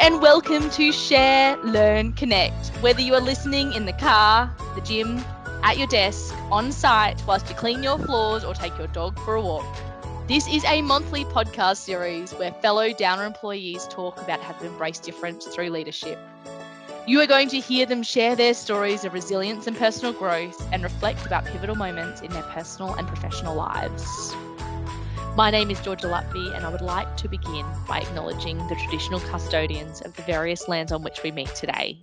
and welcome to Share, Learn, Connect. Whether you are listening in the car, the gym, at your desk, on site, whilst you clean your floors or take your dog for a walk. This is a monthly podcast series where fellow Downer employees talk about how to embrace difference through leadership. You are going to hear them share their stories of resilience and personal growth and reflect about pivotal moments in their personal and professional lives. My name is Georgia Lutby, and I would like to begin by acknowledging the traditional custodians of the various lands on which we meet today.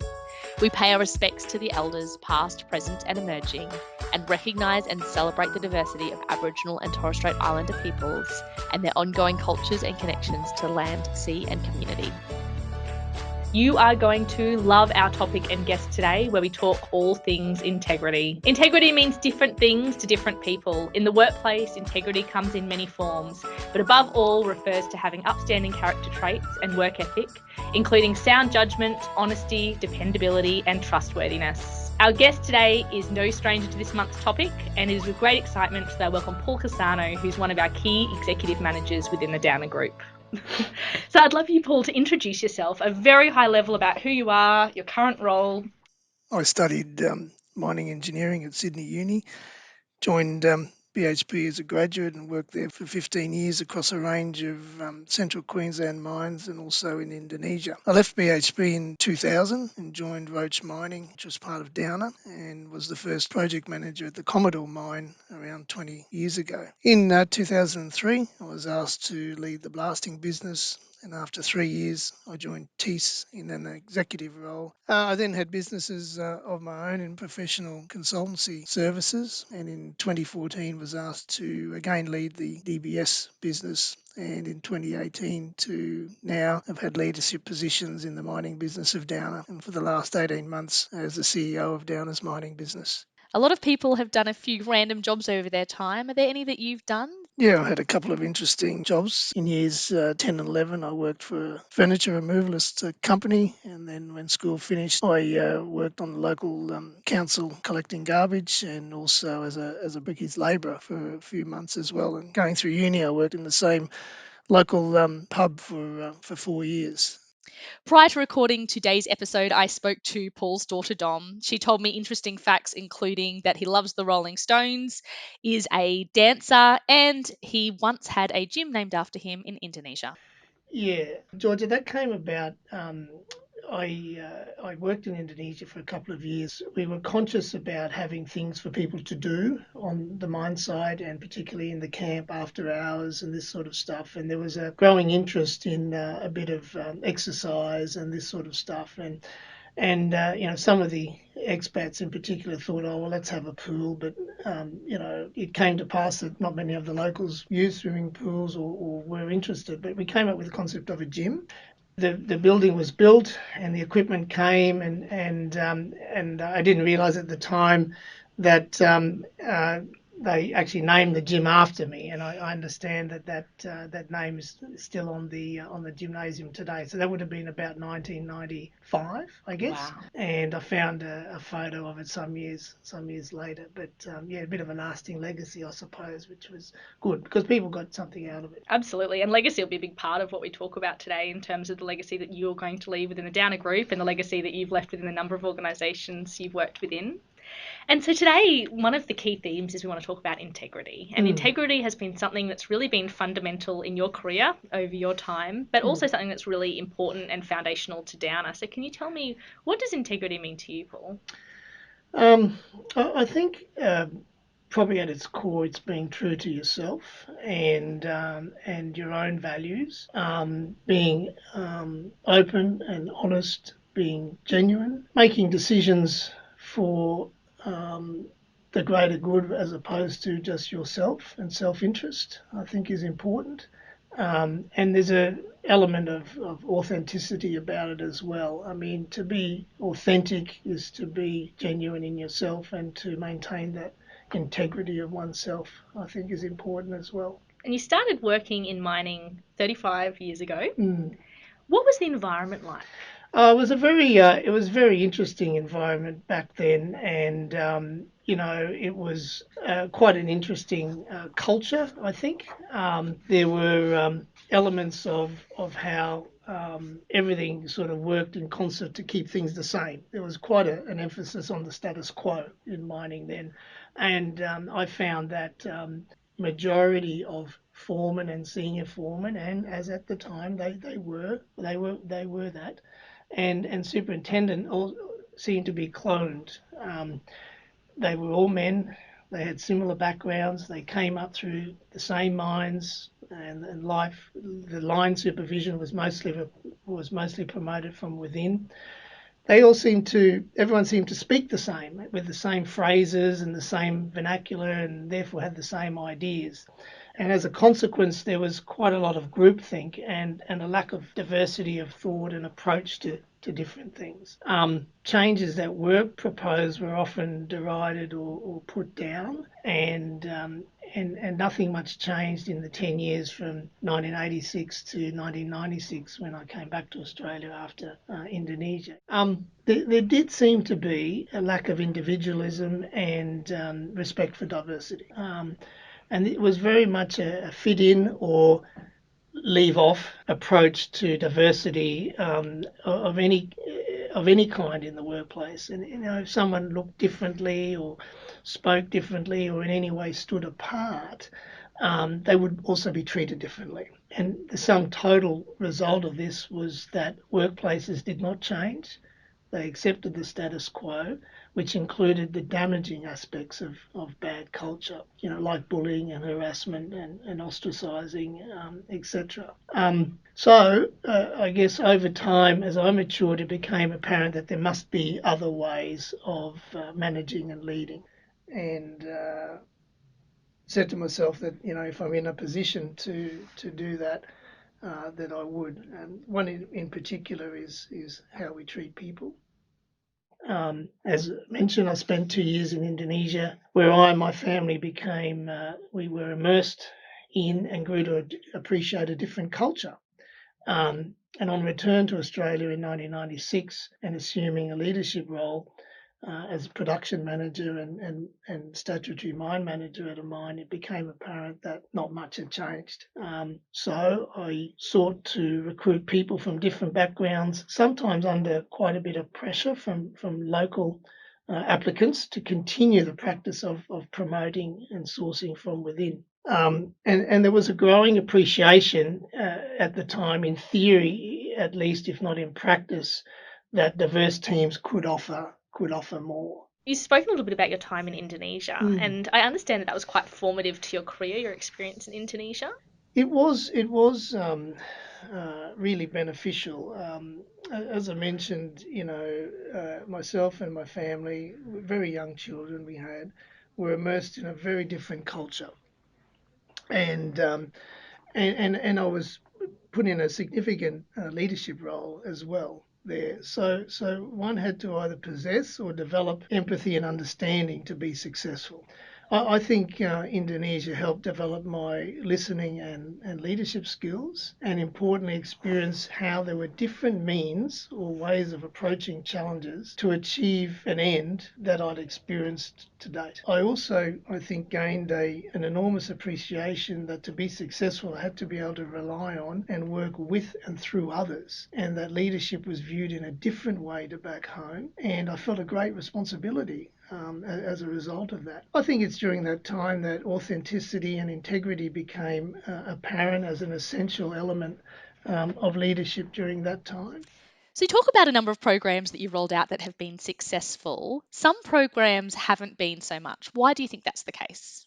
We pay our respects to the elders, past, present, and emerging, and recognise and celebrate the diversity of Aboriginal and Torres Strait Islander peoples and their ongoing cultures and connections to land, sea, and community. You are going to love our topic and guest today, where we talk all things integrity. Integrity means different things to different people. In the workplace, integrity comes in many forms, but above all refers to having upstanding character traits and work ethic, including sound judgment, honesty, dependability, and trustworthiness. Our guest today is no stranger to this month's topic, and it is with great excitement that I welcome Paul Cassano, who's one of our key executive managers within the Downer Group. So I'd love you, Paul, to introduce yourself, a very high level about who you are, your current role. I studied mining engineering at Sydney Uni, joined BHP as a graduate and worked there for 15 years across a range of central Queensland mines and also in Indonesia. I left BHP in 2000 and joined Roach Mining, which was part of Downer, and was the first project manager at the Commodore mine around 20 years ago. In 2003, I was asked to lead the blasting business, and after 3 years, I joined TIS in an executive role. I then had businesses of my own in professional consultancy services, and in 2014 was asked to again lead the DBS business, and in 2018 to now have had leadership positions in the mining business of Downer, and for the last 18 months as the CEO of Downer's mining business. A lot of people have done a few random jobs over their time. Are there any that you've done? Yeah, I had a couple of interesting jobs. In years 10 and 11, I worked for a furniture removalist company, and then when school finished, I worked on the local council collecting garbage, and also as a brickies labourer for a few months as well. And going through uni, I worked in the same local pub for 4 years. Prior to recording today's episode, I spoke to Paul's daughter, Dom. She told me interesting facts, including that he loves the Rolling Stones, is a dancer, and he once had a gym named after him in Indonesia. Yeah, Georgia, that came about. I worked in Indonesia for a couple of years. We were conscious about having things for people to do on the mine site, and particularly in the camp after hours and this sort of stuff. And there was a growing interest in a bit of exercise and this sort of stuff. And some of the expats in particular thought, oh, well, let's have a pool. But, it came to pass that not many of the locals used swimming pools or were interested. But we came up with the concept of a gym. The building was built and the equipment came, and I didn't realise at the time that they actually named the gym after me, and I understand that name is still on the gymnasium today. So that would have been about 1995, I guess. Wow. And I found a photo of it some years later. But a bit of a lasting legacy, I suppose, which was good because people got something out of it. Absolutely. And legacy will be a big part of what we talk about today in terms of the legacy that you're going to leave within the Downer Group and the legacy that you've left within the number of organisations you've worked within. And so today, one of the key themes is we want to talk about integrity. And integrity has been something that's really been fundamental in your career over your time, but also something that's really important and foundational to Downer. So can you tell me, what does integrity mean to you, Paul? I think probably at its core, it's being true to yourself and your own values, being open and honest, being genuine, making decisions for the greater good as opposed to just yourself and self-interest, I think is important. And there's an element of authenticity about it as well. I mean, to be authentic is to be genuine in yourself, and to maintain that integrity of oneself, I think, is important as well. And you started working in mining 35 years ago. What was the environment like? It was a very interesting environment back then, and it was quite an interesting culture. I think there were elements of how everything sort of worked in concert to keep things the same. There was quite an emphasis on the status quo in mining then, and I found that majority of foremen and senior foremen, and as at the time they were that, and superintendent all seemed to be cloned. They were all men. They had similar backgrounds. They came up through the same mines, and life. The line supervision was mostly promoted from within. Everyone seemed to speak the same, with the same phrases and the same vernacular, and therefore had the same ideas. And as a consequence, there was quite a lot of groupthink and a lack of diversity of thought and approach to different things. Changes that were proposed were often derided or put down, and nothing much changed in the 10 years from 1986 to 1996 when I came back to Australia after Indonesia. There did seem to be a lack of individualism and respect for diversity. And it was very much a fit in or leave off approach to diversity of any kind in the workplace. And if someone looked differently or spoke differently or in any way stood apart, they would also be treated differently. And the sum total result of this was that workplaces did not change. They accepted the status quo, which included the damaging aspects of bad culture, like bullying and harassment and ostracising, etc. I guess over time, as I matured, it became apparent that there must be other ways of managing and leading. And said to myself that, if I'm in a position to do that, that I would. And one in particular is how we treat people. As mentioned, I spent 2 years in Indonesia, where I and my family we were immersed in and grew to appreciate a different culture. And on return to Australia in 1996 and assuming a leadership role as production manager and statutory mine manager at a mine, it became apparent that not much had changed. So I sought to recruit people from different backgrounds, sometimes under quite a bit of pressure from local applicants, to continue the practice of promoting and sourcing from within. And there was a growing appreciation at the time, in theory at least, if not in practice, that diverse teams could offer more. You spoke a little bit about your time in Indonesia, and I understand that was quite formative to your career, your experience in Indonesia. It was really beneficial. As I mentioned, myself and my family, very young children we had, were immersed in a very different culture, and I was put in a significant leadership role as well there. So one had to either possess or develop empathy and understanding to be successful. I think Indonesia helped develop my listening and leadership skills, and importantly, experience how there were different means or ways of approaching challenges to achieve an end that I'd experienced to date. I also, I think, gained an enormous appreciation that to be successful, I had to be able to rely on and work with and through others, and that leadership was viewed in a different way to back home, and I felt a great responsibility as a result of that. I think it's during that time that authenticity and integrity became apparent as an essential element of leadership during that time. So you talk about a number of programs that you've rolled out that have been successful. Some programs haven't been so much. Why do you think that's the case?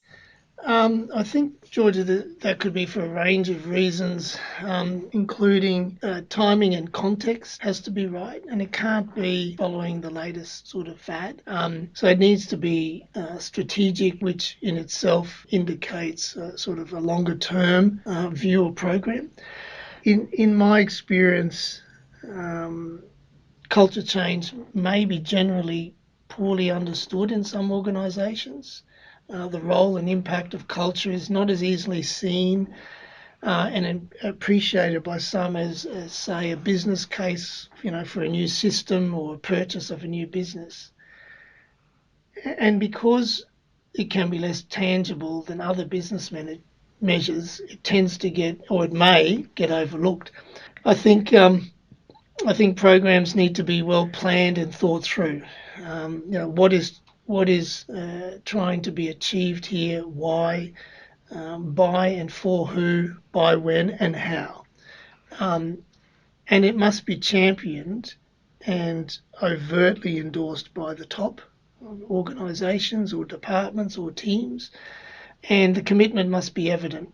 I think, Georgia, that could be for a range of reasons, including timing and context has to be right, and it can't be following the latest sort of fad. So it needs to be strategic, which in itself indicates sort of a longer term view or program. In my experience, culture change may be generally poorly understood in some organisations. The role and impact of culture is not as easily seen and appreciated by some as, say, a business case, for a new system or a purchase of a new business. And because it can be less tangible than other business measures, it tends to get, or it may get overlooked. I think programs need to be well planned and thought through. What is trying to be achieved here? Why? By and for who? By when and how? And it must be championed and overtly endorsed by the top organisations or departments or teams, and the commitment must be evident.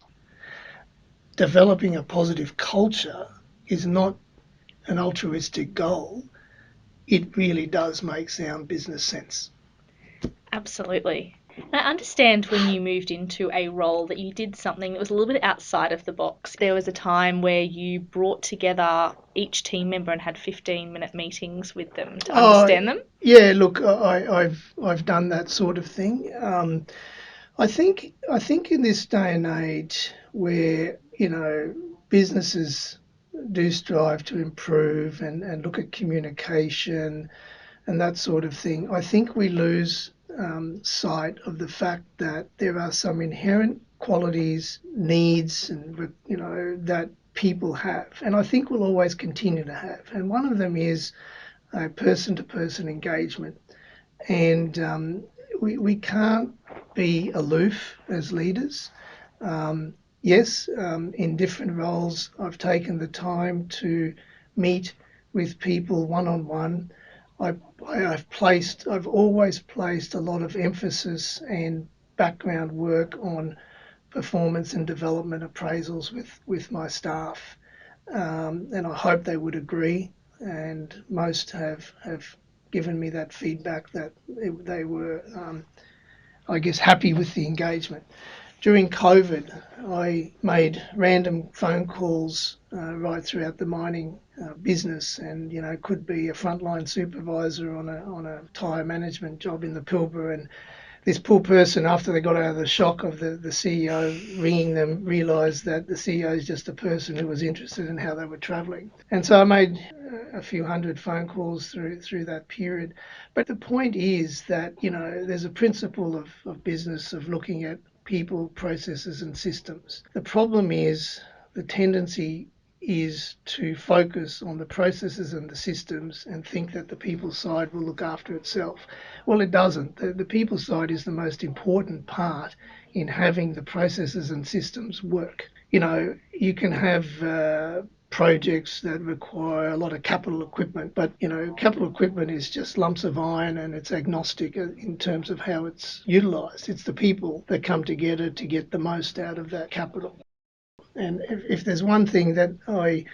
Developing a positive culture is not an altruistic goal. It really does make sound business sense. Absolutely. I understand when you moved into a role that you did something that was a little bit outside of the box. There was a time where you brought together each team member and had 15-minute meetings with them to understand them. Yeah, look, I've done that sort of thing. I think in this day and age where businesses do strive to improve and look at communication and that sort of thing, I think we lose sight of the fact that there are some inherent qualities, needs, and that people have, and I think will always continue to have. And one of them is person-to-person engagement, and we can't be aloof as leaders. Yes, in different roles, I've taken the time to meet with people one-on-one. I've always placed a lot of emphasis and background work on performance and development appraisals with my staff, and I hope they would agree. And most have given me that feedback that they were, I guess, happy with the engagement. During COVID, I made random phone calls right throughout the mining business, and could be a frontline supervisor on a tyre management job in the Pilbara, and this poor person, after they got out of the shock of the CEO ringing them, realised that the CEO is just a person who was interested in how they were travelling. And so I made a few hundred phone calls through that period. But the point is that, there's a principle of business of looking at people, processes and systems. The problem is the tendency is to focus on the processes and the systems and think that the people side will look after itself. Well, it doesn't. The people side is the most important part in having the processes and systems work. You can have projects that require a lot of capital equipment, but capital equipment is just lumps of iron and it's agnostic in terms of how it's utilised. It's the people that come together to get the most out of that capital. And if there's one thing that I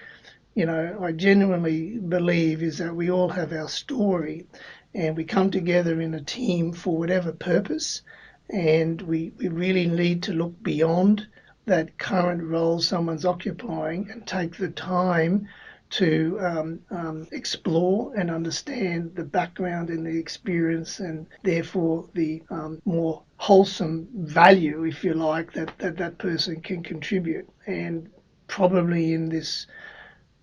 genuinely believe is that we all have our story and we come together in a team for whatever purpose, and we really need to look beyond that current role someone's occupying and take the time to explore and understand the background and the experience, and therefore the more wholesome value, if you like, that person can contribute. And probably in this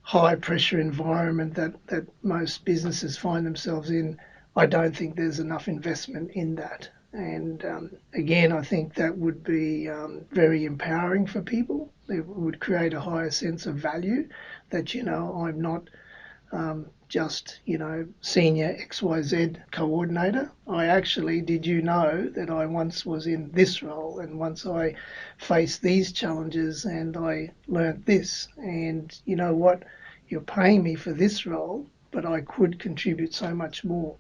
high pressure environment that most businesses find themselves in, I don't think there's enough investment in that. And again, I think that would be very empowering for people. It would create a higher sense of value that, I'm not just, senior XYZ coordinator. I actually, did you know that I once was in this role, and once I faced these challenges and I learnt this, and you know what, you're paying me for this role, but I could contribute so much more.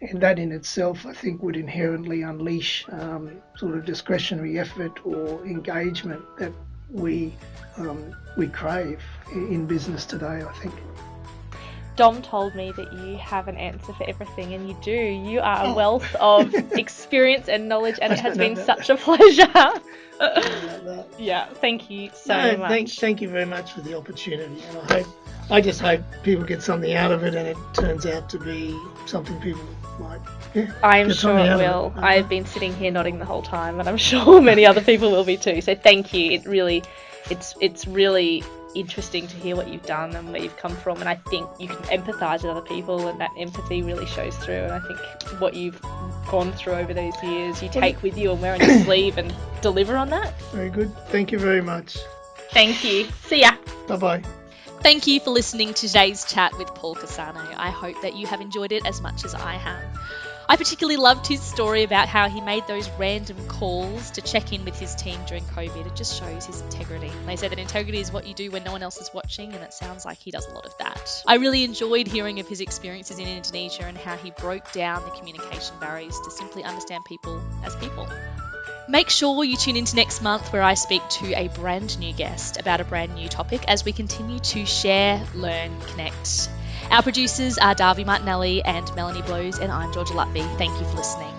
And that in itself, I think, would inherently unleash sort of discretionary effort or engagement that we crave in business today, I think. Dom told me that you have an answer for everything, and you do. You are a wealth of experience and knowledge, and it has been such a pleasure. Yeah, thank you so much. Thank you very much for the opportunity, and I just hope people get something out of it, and it turns out to be something people like. Yeah, I'm sure it will. I've been sitting here nodding the whole time, and I'm sure many other people will be too. So thank you. It really, it's really interesting to hear what you've done and where you've come from, and I think you can empathise with other people, and that empathy really shows through. And I think what you've gone through over those years, you take with you and wear on your sleeve and deliver on that. Very good. Thank you very much. Thank you. See ya. Bye-bye. Thank you for listening to today's chat with Paul Cassano. I hope that you have enjoyed it as much as I have. I particularly loved his story about how he made those random calls to check in with his team during COVID. It just shows his integrity. And they say that integrity is what you do when no one else is watching, and it sounds like he does a lot of that. I really enjoyed hearing of his experiences in Indonesia and how he broke down the communication barriers to simply understand people as people. Make sure you tune into next month where I speak to a brand new guest about a brand new topic as we continue to share, learn, connect. Our producers are Darby Martinelli and Melanie Blows, and I'm Georgia Lutby. Thank you for listening.